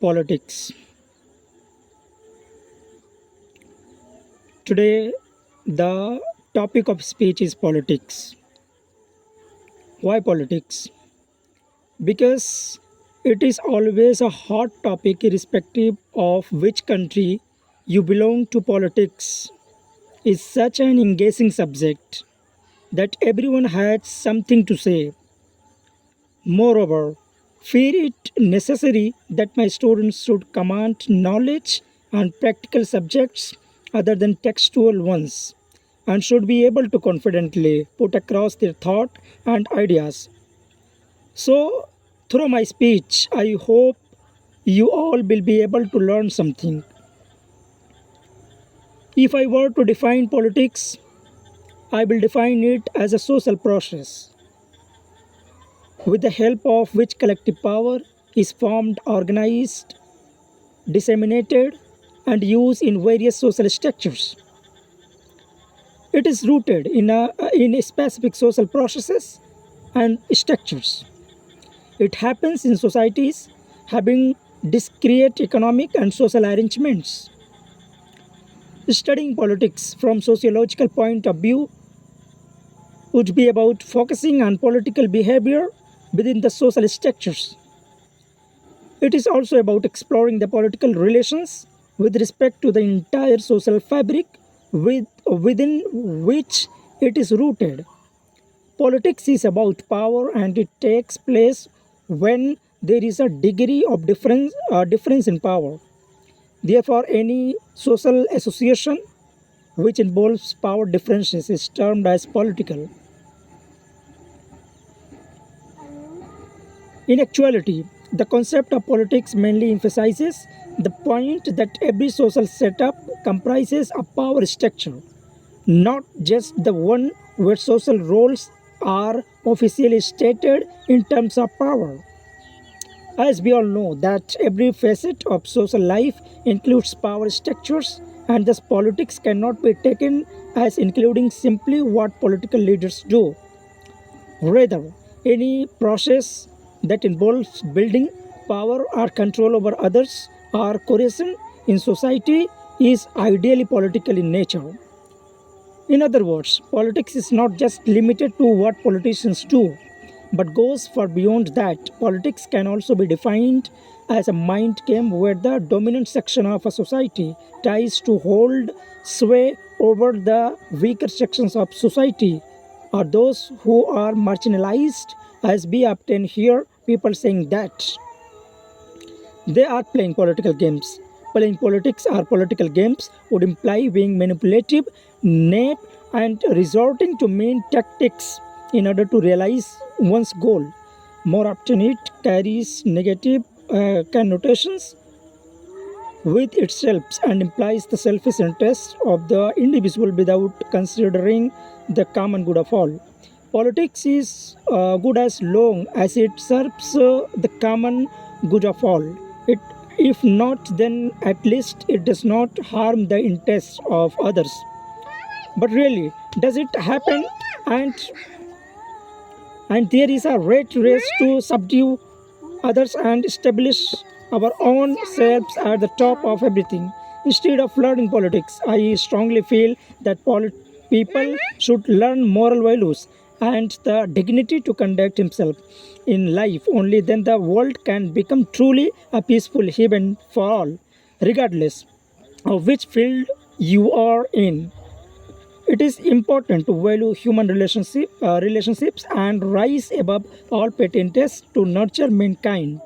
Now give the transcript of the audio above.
Politics. Today, the topic of speech is politics. Why politics? Because it is always a hot topic, irrespective of which country you belong to. Politics is such an engaging subject that everyone has something to say. Moreover, feel it necessary that my students should command knowledge on practical subjects other than textual ones and should be able to confidently put across their thought and ideas. So, through my speech, I hope you all will be able to learn something. If I were to define politics, I will define it as a social process with the help of which collective power is formed, organized, disseminated, and used in various social structures. It is rooted in specific social processes and structures. It happens in societies having discrete economic and social arrangements. Studying politics from sociological point of view would be about focusing on political behavior within the social structures. It is also about exploring the political relations with respect to the entire social fabric within which it is rooted. Politics is about power and it takes place when there is a degree of difference in power. Therefore, any social association which involves power differences is termed as political. In actuality, the concept of politics mainly emphasizes the point that every social setup comprises a power structure, not just the one where social roles are officially stated in terms of power. As we all know that every facet of social life includes power structures and thus politics cannot be taken as including simply what political leaders do. Rather, any process that involves building power or control over others or coercion in society is ideally political in nature. In other words, politics is not just limited to what politicians do, but goes far beyond that. Politics can also be defined as a mind game where the dominant section of a society tries to hold sway over the weaker sections of society or those who are marginalized, as we often hear people saying that they are playing political games. Playing politics or political games would imply being manipulative, naive, and resorting to mean tactics in order to realize one's goal. More often, it carries negative connotations with itself and implies the selfish interest of the individual without considering the common good of all. Politics is good as long as it serves the common good of all. It, if not, then at least it does not harm the interests of others. But really, does it happen? And and there is a rat race to subdue others and establish our own selves at the top of everything. Instead of learning politics, I strongly feel that people should learn moral values and the dignity to conduct himself in life. Only then the world can become truly a peaceful haven for all, regardless of which field you are in. It is important to value human relationships and rise above all pretenses to nurture mankind.